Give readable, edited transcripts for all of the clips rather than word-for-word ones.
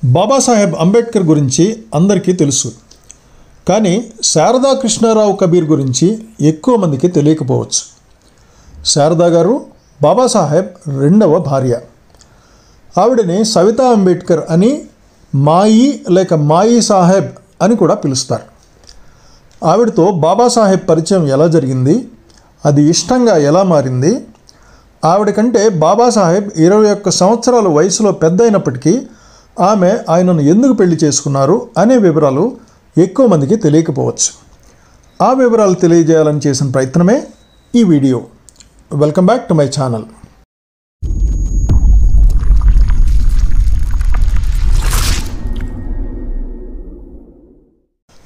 బాబాసాహెబ్ అంబేద్కర్ గురించి అందరికీ తెలుసు. కానీ శారదా కృష్ణారావు కబీర్ గురించి ఎక్కువ మందికి తెలియకపోవచ్చు. శారదా గారు బాబాసాహెబ్ రెండవ భార్య. ఆవిడని సవితా అంబేద్కర్ అని, మాయి లేక మాయి సాహెబ్ అని కూడా పిలుస్తారు. ఆవిడతో బాబాసాహెబ్ పరిచయం ఎలా జరిగింది, అది ఇష్టంగా ఎలా మారింది, ఆవిడ కంటే బాబాసాహెబ్ 21 సంవత్సరాల వయసులో పెద్ద అయినప్పటికీ ఆమె ఆయనను ఎందుకు పెళ్లి చేసుకున్నారు అనే వివరాలు ఎక్కువ మందికి తెలియకపోవచ్చు. ఆ వివరాలు తెలియజేయాలని చేసిన ప్రయత్నమే ఈ video. Welcome back to my channel.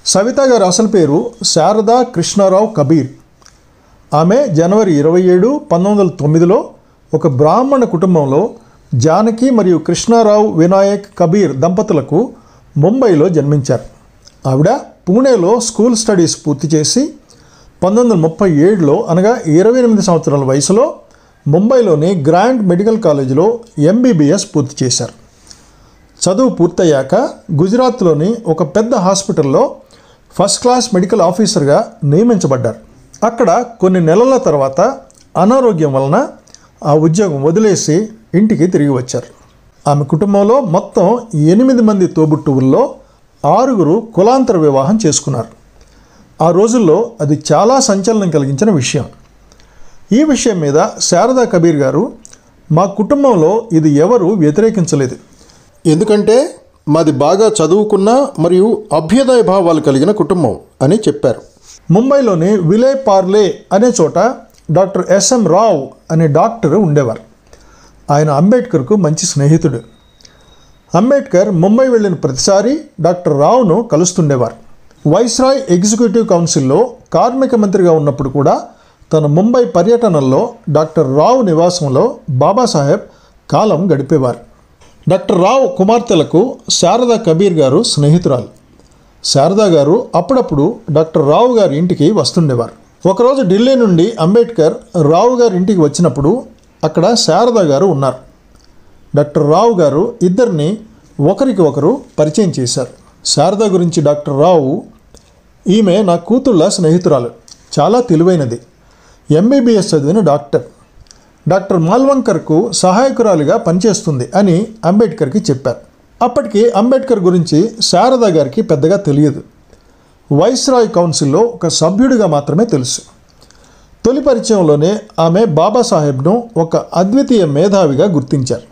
Savitha గారి అసలు పేరు శారదా కృష్ణారావు కబీర్. ఆమె జనవరి 27, 1909లో ఒక బ్రాహ్మణ కుటుంబంలో జానకి మరియు కృష్ణారావు వినాయక్ కబీర్ దంపతులకు ముంబైలో జన్మించారు. ఆవిడ పూణేలో స్కూల్ స్టడీస్ పూర్తి చేసి 1937లో అనగా 28 సంవత్సరాల వయసులో ముంబైలోని గ్రాండ్ మెడికల్ కాలేజీలో MBBS పూర్తి చేశారు. చదువు పూర్తయ్యాక గుజరాత్లోని ఒక పెద్ద హాస్పిటల్లో ఫస్ట్ క్లాస్ మెడికల్ ఆఫీసర్గా నియమించబడ్డారు. అక్కడ కొన్ని నెలల తర్వాత అనారోగ్యం వలన ఆ ఉద్యోగం వదిలేసి ఇంటికి తిరిగి వచ్చారు. ఆమె కుటుంబంలో మొత్తం 8 మంది తోబుట్టువుల్లో 6 కులాంతర వివాహం చేసుకున్నారు. ఆ రోజుల్లో అది చాలా సంచలనం కలిగించిన విషయం. ఈ విషయం మీద శారదా కబీర్ గారు, మా కుటుంబంలో ఇది ఎవరు వ్యతిరేకించలేదు, ఎందుకంటే మాది బాగా చదువుకున్న మరియు అభ్యుదయ భావాలు కలిగిన కుటుంబం అని చెప్పారు. ముంబైలోని విలే పార్లే అనే చోట డాక్టర్ SM రావ్ అనే డాక్టర్ ఉండేవారు. ఆయన అంబేద్కర్కు మంచి స్నేహితుడు. అంబేద్కర్ ముంబై వెళ్ళిన ప్రతిసారి డాక్టర్ రావ్ను కలుస్తుండేవారు. వైస్రాయ్ ఎగ్జిక్యూటివ్ కౌన్సిల్లో కార్మిక మంత్రిగా ఉన్నప్పుడు కూడా తన ముంబై పర్యటనల్లో డాక్టర్ రావ్ నివాసంలో బాబాసాహెబ్ కాలం గడిపేవారు. డాక్టర్ రావ్ కుమార్తెలకు శారదా కబీర్ గారు స్నేహితురాలు. శారదా గారు అప్పుడప్పుడు డాక్టర్ రావు గారి ఇంటికి వస్తుండేవారు. ఒకరోజు ఢిల్లీ నుండి అంబేద్కర్ రావు గారి ఇంటికి వచ్చినప్పుడు అక్కడ శారదా గారు ఉన్నారు. డాక్టర్ రావు గారు ఇద్దరిని ఒకరికి ఒకరు పరిచయం చేశారు. శారదా గురించి డాక్టర్ రావు, ఈమె నా కూతుళ్ళ స్నేహితురాలు, చాలా తెలివైనది, MBBS చదివిన డాక్టర్, డాక్టర్ మాల్వంకర్కు సహాయకురాలిగా పనిచేస్తుంది అని అంబేద్కర్కి చెప్పారు. అప్పటికి అంబేద్కర్ గురించి శారదా గారికి పెద్దగా తెలియదు. వైస్రాయ్ కౌన్సిల్లో ఒక సభ్యుడిగా మాత్రమే తెలుసు. తొలి పరిచయంలోనే ఆమె బాబాసాహెబ్ను ఒక అద్వితీయ మేధావిగా గుర్తించారు.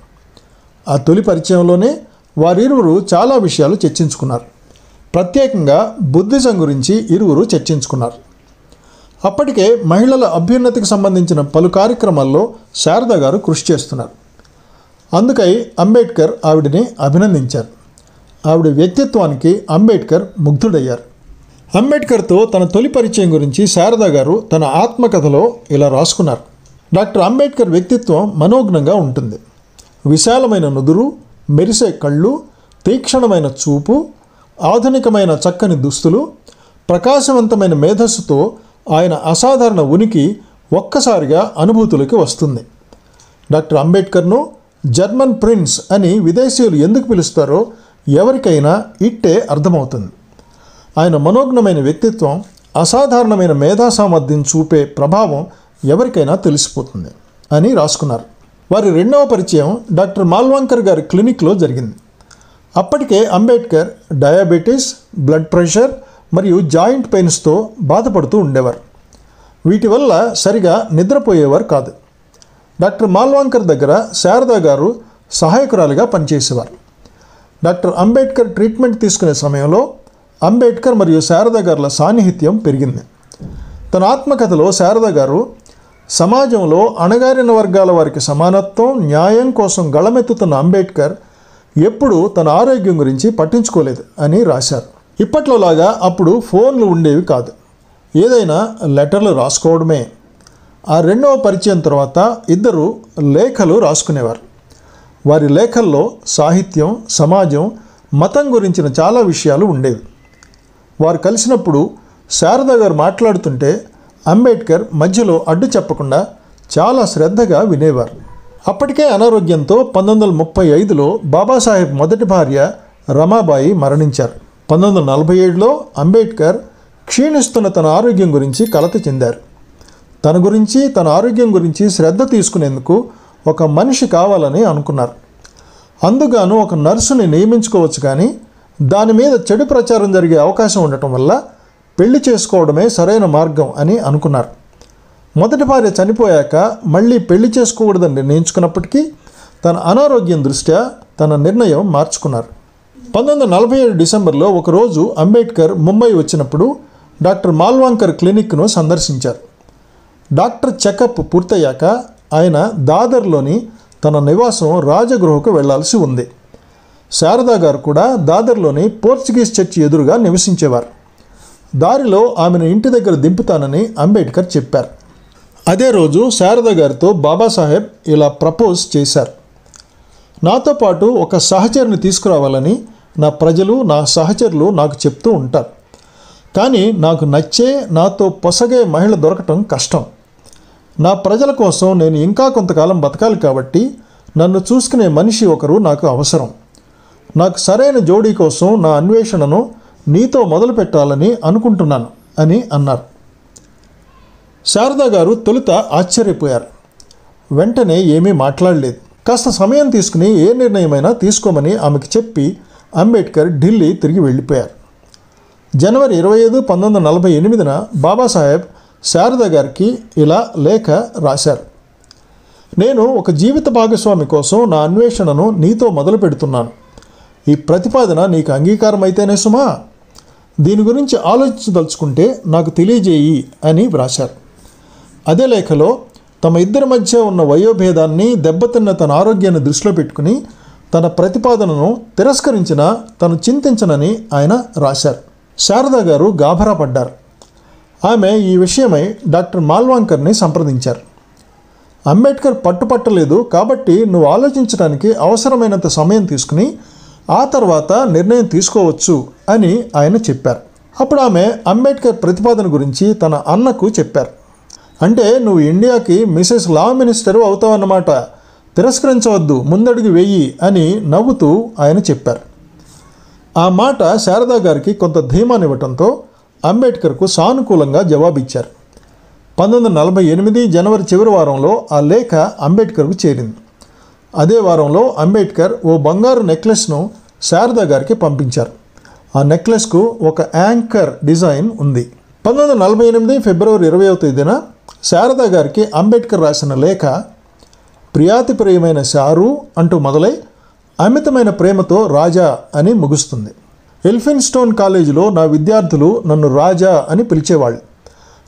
ఆ తొలి పరిచయంలోనే వారిరువురు చాలా విషయాలు చర్చించుకున్నారు. ప్రత్యేకంగా బుద్ధిజం గురించి ఇరువురు చర్చించుకున్నారు. అప్పటికే మహిళల అభ్యున్నతికి సంబంధించిన పలు కార్యక్రమాల్లో శారదా గారు కృషి చేస్తున్నారు. అందుకై అంబేద్కర్ ఆవిడని అభినందించారు. ఆవిడ వ్యక్తిత్వానికి అంబేద్కర్ ముగ్ధుడయ్యారు. అంబేద్కర్తో తన తొలి పరిచయం గురించి శారదా గారు తన ఆత్మకథలో ఇలా రాసుకున్నారు. డాక్టర్ అంబేద్కర్ వ్యక్తిత్వం మనోజ్ఞంగా ఉంటుంది. విశాలమైన నుదురు, మెరిసే కళ్ళు, తీక్షణమైన చూపు, ఆధునికమైన చక్కని దుస్తులు, ప్రకాశవంతమైన మేధస్సుతో ఆయన అసాధారణ ఉనికి ఒక్కసారిగా అనుభూతులకి వస్తుంది. డాక్టర్ అంబేద్కర్ను జర్మన్ ప్రిన్స్ అని విదేశీయులు ఎందుకు పిలుస్తారో ఎవరికైనా ఇట్టే అర్థమవుతుంది. ఆయన మనోజ్ఞమైన వ్యక్తిత్వం, అసాధారణమైన మేధా సామర్థ్యం చూపే ప్రభావం ఎవరికైనా తెలిసిపోతుంది అని రాసుకున్నారు. వారి రెండవ పరిచయం డాక్టర్ మాల్వంకర్ గారి క్లినిక్లో జరిగింది. అప్పటికే అంబేద్కర్ డయాబెటీస్, బ్లడ్ ప్రెషర్ మరియు జాయింట్ పెయిన్స్తో బాధపడుతూ ఉండేవారు. వీటి వల్ల సరిగా నిద్రపోయేవారు కాదు. డాక్టర్ మాల్వంకర్ దగ్గర శారదా గారు సహాయకురాలిగా పనిచేసేవారు. డాక్టర్ అంబేద్కర్ ట్రీట్మెంట్ తీసుకునే సమయంలో అంబేద్కర్ మరియు శారదా గారుల సాన్నిహిత్యం పెరిగింది. తన ఆత్మకథలో శారదా గారు సమాజంలో అణగారిన వర్గాల వారికి సమానత్వం, న్యాయం కోసం గళమెత్తుతున్న అంబేద్కర్ ఎప్పుడూ తన ఆరోగ్యం గురించి పట్టించుకోలేదు అని రాశారు. ఇప్పట్లోలాగా అప్పుడు ఫోన్లు ఉండేవి కాదు, ఏదైనా లెటర్లు రాసుకోవడమే. ఆ రెండవ పరిచయం తర్వాత ఇద్దరు లేఖలు రాసుకునేవారు. వారి లేఖల్లో సాహిత్యం, సమాజం, మతం గురించిన చాలా విషయాలు ఉండేవి. వారు కలిసినప్పుడు శారదా గారు మాట్లాడుతుంటే అంబేద్కర్ మధ్యలో అడ్డు చెప్పకుండా చాలా శ్రద్ధగా వినేవారు. అప్పటికే అనారోగ్యంతో 1935లో బాబాసాహెబ్ మొదటి భార్య రమాబాయి మరణించారు. 1947లో అంబేద్కర్ క్షీణిస్తున్న తన ఆరోగ్యం గురించి కలత చెందారు. తన ఆరోగ్యం గురించి శ్రద్ధ తీసుకునేందుకు ఒక మనిషి కావాలని అనుకున్నారు. అందుగాను ఒక నర్సుని నియమించుకోవచ్చు, కానీ దాని మీద చెడు ప్రచారం జరిగే అవకాశం ఉండటం వల్ల పెళ్లి చేసుకోవడమే సరైన మార్గం అని అనుకున్నారు. మొదటి భార్య చనిపోయాక మళ్ళీ పెళ్లి చేసుకోకూడదని నిర్ణయించుకున్నప్పటికీ తన అనారోగ్యం దృష్ట్యా తన నిర్ణయం మార్చుకున్నారు. 1947 డిసెంబర్లో ఒకరోజు అంబేద్కర్ ముంబై వచ్చినప్పుడు డాక్టర్ మాల్వాంకర్ క్లినిక్ను సందర్శించారు. డాక్టర్ చెకప్ పూర్తయ్యాక ఆయన దాదర్లోని తన నివాసం రాజగృహకు వెళ్లాల్సి ఉంది. శారదా గారు కూడా దాదర్లోని పోర్చుగీస్ చర్చి ఎదురుగా నివసించేవారు. దారిలో ఆమెను ఇంటి దగ్గర దింపుతానని అంబేద్కర్ చెప్పారు. అదే రోజు శారదా గారితో బాబాసాహెబ్ ఇలా ప్రపోజ్ చేశారు. నాతో పాటు ఒక సహచరుని తీసుకురావాలని నా ప్రజలు, నా సహచరులు నాకు చెప్తూ ఉంటారు. కానీ నాకు నచ్చే, నాతో పొసగే మహిళ దొరకటం కష్టం. నా ప్రజల కోసం నేను ఇంకా కొంతకాలం బతకాలి కాబట్టి నన్ను చూసుకునే మనిషి ఒకరు నాకు అవసరం. నాకు సరైన జోడీ కోసం నా అన్వేషణను నీతో మొదలు పెట్టాలని అనుకుంటున్నాను అని అన్నారు. శారదా గారు తొలుత ఆశ్చర్యపోయారు. వెంటనే ఏమీ మాట్లాడలేదు. కాస్త సమయం తీసుకుని ఏ నిర్ణయమైనా తీసుకోమని ఆమెకు చెప్పి అంబేద్కర్ ఢిల్లీ తిరిగి వెళ్ళిపోయారు. జనవరి 25, 1948 బాబాసాహెబ్ శారదా గారికి ఇలా లేఖ రాశారు. నేను ఒక జీవిత భాగస్వామి కోసం నా అన్వేషణను నీతో మొదలు పెడుతున్నాను. ఈ ప్రతిపాదన నీకు అంగీకారం అయితేనే సుమా. దీని గురించి ఆలోచించదలుచుకుంటే నాకు తెలియజేయి అని వ్రాశారు. అదే లేఖలో తమ ఇద్దరి మధ్య ఉన్న వయోభేదాన్ని, దెబ్బతిన్న తన ఆరోగ్యాన్ని దృష్టిలో పెట్టుకుని తన ప్రతిపాదనను తిరస్కరించినా తను చింతించనని ఆయన రాశారు. శారదా గారు గాభరా పడ్డారు. ఆమె ఈ విషయమై డాక్టర్ మాల్వాంకర్ని సంప్రదించారు. అంబేద్కర్ పట్టుపట్టలేదు కాబట్టి నువ్వు ఆలోచించడానికి అవసరమైనంత సమయం తీసుకుని ఆ తర్వాత నిర్ణయం తీసుకోవచ్చు అని ఆయన చెప్పారు. అప్పుడు ఆమె అంబేద్కర్ ప్రతిపాదన గురించి తన అన్నకు చెప్పారు. అంటే నువ్వు ఇండియాకి మిసెస్ లా మినిస్టరు అవుతావన్నమాట, తిరస్కరించవద్దు, ముందడుగు వెయ్యి అని నవ్వుతూ ఆయన చెప్పారు. ఆ మాట శారదా గారికి కొంత ధీమానివ్వటంతో అంబేద్కర్కు సానుకూలంగా జవాబిచ్చారు. 1948 జనవరి చివరి వారంలో ఆ లేఖ అంబేద్కర్కు చేరింది. అదే వారంలో అంబేద్కర్ ఓ బంగారు నెక్లెస్ను శారదా గారికి పంపించారు. ఆ నెక్లెస్కు ఒక యాంకర్ డిజైన్ ఉంది. 1948 ఫిబ్రవరి 20వ తేదీన శారదా గారికి అంబేద్కర్ రాసిన లేఖ ప్రియాతి ప్రియమైన శారు అంటూ మొదలై అమితమైన ప్రేమతో రాజా అని ముగుస్తుంది. ఎల్ఫిన్స్టోన్ కాలేజీలో నా విద్యార్థులు నన్ను రాజా అని పిలిచేవాళ్ళు.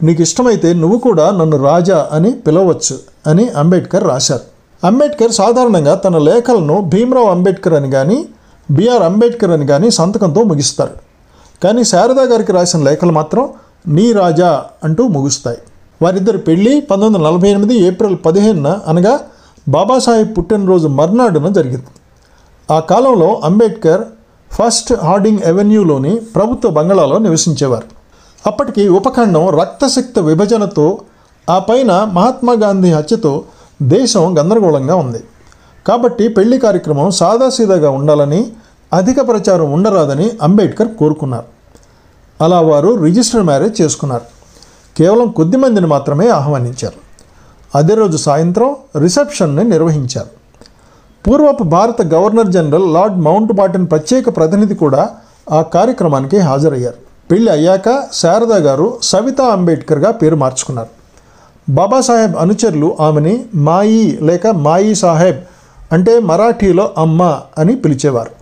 నీకు ఇష్టమైతే నువ్వు కూడా నన్ను రాజా అని పిలవచ్చు అని అంబేద్కర్ రాశారు. అంబేద్కర్ సాధారణంగా తన లేఖలను భీమ్రావ్ అంబేద్కర్ అని కానీ బిఆర్ అంబేద్కర్ అని కానీ సంతకంతో ముగిస్తారు. కానీ శారదా గారికి రాసిన లేఖలు మాత్రం నీ రాజా అంటూ ముగుస్తాయి. వారిద్దరి పెళ్లి 1948 ఏప్రిల్ 15న అనగా బాబాసాహెబ్ పుట్టినరోజు మర్నాడున జరిగింది. ఆ కాలంలో అంబేద్కర్ ఫస్ట్ హార్డింగ్ అవెన్యూలోని ప్రభుత్వ బంగళాలో నివసించేవారు. అప్పటికి ఉపఖండం రక్తసిక్త విభజనతో, ఆ పైన మహాత్మాగాంధీ హత్యతో దేశం గందరగోళంగా ఉంది. కాబట్టి పెళ్లి కార్యక్రమం సాదాసీదాగా ఉండాలని, అధిక ప్రచారం ఉండరాదని అంబేద్కర్ కోరుకున్నారు. అలా వారు రిజిస్టర్ మ్యారేజ్ చేసుకున్నారు. కేవలం కొద్ది మందిని మాత్రమే ఆహ్వానించారు. అదే రోజు సాయంత్రం రిసెప్షన్ని నిర్వహించారు. పూర్వపు భారత గవర్నర్ జనరల్ లార్డ్ మౌంట్ బాటన్ ప్రత్యేక ప్రతినిధి కూడా ఆ కార్యక్రమానికి హాజరయ్యారు. పెళ్లి అయ్యాక శారదా గారు సవితా అంబేద్కర్గా పేరు మార్చుకున్నారు. బాబాసాహెబ్ అనుచరులు ఆమెని మాయి లేక మాయి సాహెబ్ అంటే మరాఠీలో అమ్మ అని పిలిచేవారు.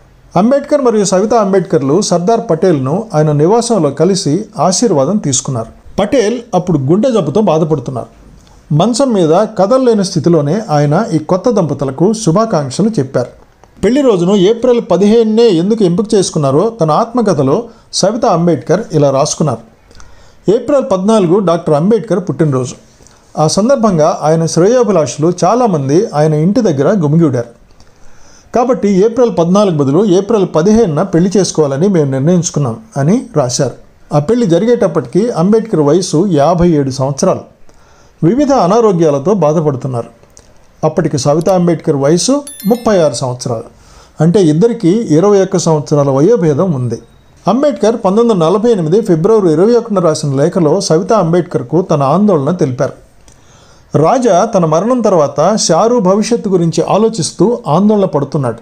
అంబేద్కర్ మరియు సవితా అంబేద్కర్లు సర్దార్ పటేల్ను ఆయన నివాసంలో కలిసి ఆశీర్వాదం తీసుకున్నారు. పటేల్ అప్పుడు గుండె జబ్బుతో బాధపడుతున్నారు. మంచం మీద కదలలేని స్థితిలోనే ఆయన ఈ కొత్త దంపతులకు శుభాకాంక్షలు చెప్పారు. పెళ్లి రోజును ఏప్రిల్ 15నే ఎందుకు ఎంపిక చేసుకున్నారో తన ఆత్మకథలో సవితా అంబేద్కర్ ఇలా రాసుకున్నారు. ఏప్రిల్ 14 డాక్టర్ అంబేద్కర్ పుట్టినరోజు. ఆ సందర్భంగా ఆయన శ్రేయోభిలాషులు చాలామంది ఆయన ఇంటి దగ్గర గుమిగూడారు. కాబట్టి ఏప్రిల్ 14 బదులు ఏప్రిల్ 15న పెళ్లి చేసుకోవాలని మేము నిర్ణయించుకున్నాం అని రాశారు. ఆ పెళ్లి జరిగేటప్పటికీ అంబేద్కర్ వయసు 57 సంవత్సరాలు. వివిధ అనారోగ్యాలతో బాధపడుతున్నారు. అప్పటికి సవితా అంబేద్కర్ వయసు 36 సంవత్సరాలు. అంటే ఇద్దరికీ 21 సంవత్సరాల వయోభేదం ఉంది. అంబేద్కర్ 1948 ఫిబ్రవరి 21న రాసిన లేఖలో సవితా అంబేద్కర్కు తన ఆందోళన తెలిపారు. రాజా తన మరణం తర్వాత షారు భవిష్యత్తు గురించి ఆలోచిస్తూ ఆందోళన పడుతున్నాడు.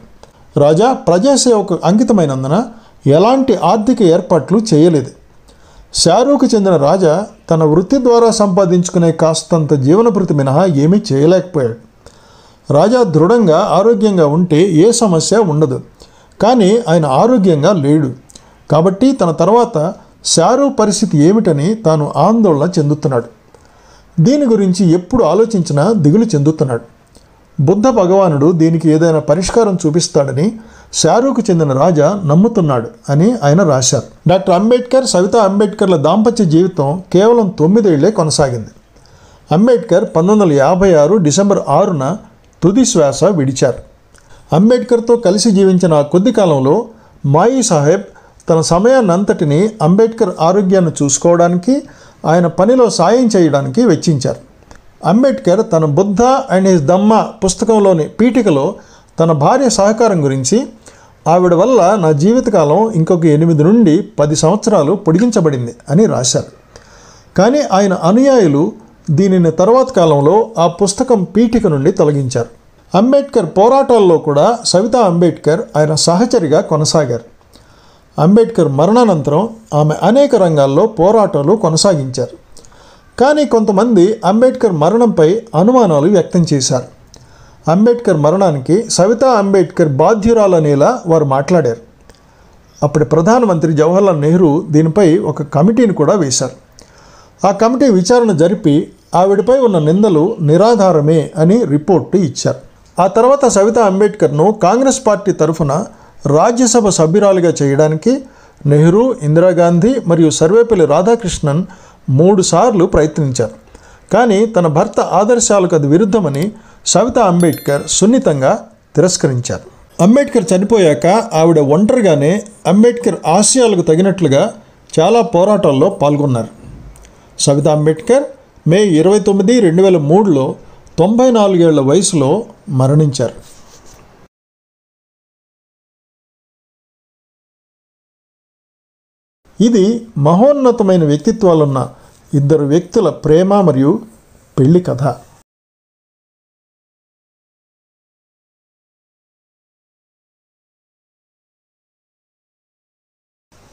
రాజా ప్రజాసేవకు అంకితమైనందున ఎలాంటి ఆర్థిక ఏర్పాట్లు చేయలేదు. షారూకు చెందిన రాజా తన వృత్తి ద్వారా సంపాదించుకునే కాస్తంత జీవనభృతి మినహా ఏమీ చేయలేకపోయాడు. రాజా దృఢంగా ఆరోగ్యంగా ఉంటే ఏ సమస్య ఉండదు, కానీ ఆయన ఆరోగ్యంగా లేడు. కాబట్టి తన తర్వాత షారూ పరిస్థితి ఏమిటని తాను ఆందోళన చెందుతున్నాడు. దీని గురించి ఎప్పుడు ఆలోచించినా దిగులు చెందుతున్నాడు. బుద్ధ భగవానుడు దీనికి ఏదైనా పరిష్కారం చూపిస్తాడని షారూకు చెందిన రాజా నమ్ముతున్నాడు అని ఆయన రాశారు. డాక్టర్ అంబేద్కర్, సవితా అంబేద్కర్ల దాంపత్య జీవితం కేవలం 9 ఏళ్లే కొనసాగింది. అంబేద్కర్ 1956 డిసెంబర్ 6న తుది శ్వాస విడిచారు. అంబేద్కర్తో కలిసి జీవించిన ఆ కొద్ది కాలంలో మాయి సాహెబ్ తన సమయాన్నంతటినీ అంబేద్కర్ ఆరోగ్యాన్ని చూసుకోవడానికి, ఆయన పనిలో సాయం చేయడానికి వెచ్చించారు. అంబేద్కర్ తన బుద్ధ అండ్ హిస్ ధమ్మ పుస్తకంలోని పీఠికలో తన భార్య సహకారం గురించి, ఆవిడ వల్ల నా జీవితకాలం ఇంకొక 8 నుండి 10 సంవత్సరాలు పొడిగించబడింది అని రాశారు. కానీ ఆయన అనుయాయులు దీనిని తర్వాత కాలంలో ఆ పుస్తకం పీఠిక నుండి తొలగించారు. అంబేద్కర్ పోరాటాల్లో కూడా సవితా అంబేద్కర్ ఆయన సహచరిగా కొనసాగారు. అంబేద్కర్ మరణానంతరం ఆమె అనేక రంగాల్లో పోరాటాలు కొనసాగించారు. కానీ కొంతమంది అంబేద్కర్ మరణంపై అనుమానాలు వ్యక్తం చేశారు. అంబేద్కర్ మరణానికి సవితా అంబేద్కర్ బాధ్యురాలనేలా వారు మాట్లాడారు. అప్పటి ప్రధానమంత్రి జవహర్లాల్ నెహ్రూ దీనిపై ఒక కమిటీని కూడా వేశారు. ఆ కమిటీ విచారణ జరిపి ఆవిడపై ఉన్న నిందలు నిరాధారమే అని రిపోర్టు ఇచ్చారు. ఆ తర్వాత సవితా అంబేద్కర్ను కాంగ్రెస్ పార్టీ తరఫున రాజ్యసభ సభ్యురాలిగా చేయడానికి నెహ్రూ, ఇందిరాగాంధీ మరియు సర్వేపల్లి రాధాకృష్ణన్ 3 సార్లు ప్రయత్నించారు. కానీ తన భర్త ఆదర్శాలకు అది విరుద్ధమని సవితా అంబేద్కర్ సున్నితంగా తిరస్కరించారు. అంబేద్కర్ చనిపోయాక ఆవిడ ఒంటరిగానే అంబేద్కర్ ఆశయాలకు తగినట్లుగా చాలా పోరాటాల్లో పాల్గొన్నారు. సవితా అంబేద్కర్ మే 29, 2003లో 94 ఏళ్ల వయసులో మరణించారు. ఇది మహోన్నతమైన వ్యక్తిత్వాలున్న 2 వ్యక్తుల ప్రేమ మరియు పెళ్లి కథ.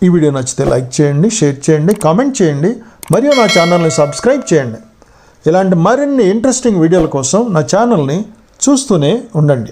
ఈ వీడియో నచ్చితే లైక్ చేయండి, షేర్ చేయండి, కామెంట్ చేయండి మరియు నా ఛానల్ని సబ్స్క్రైబ్ చేయండి. ఇలాంటి మరిన్ని ఇంట్రెస్టింగ్ వీడియోల కోసం నా ఛానల్ని చూస్తూనే ఉండండి.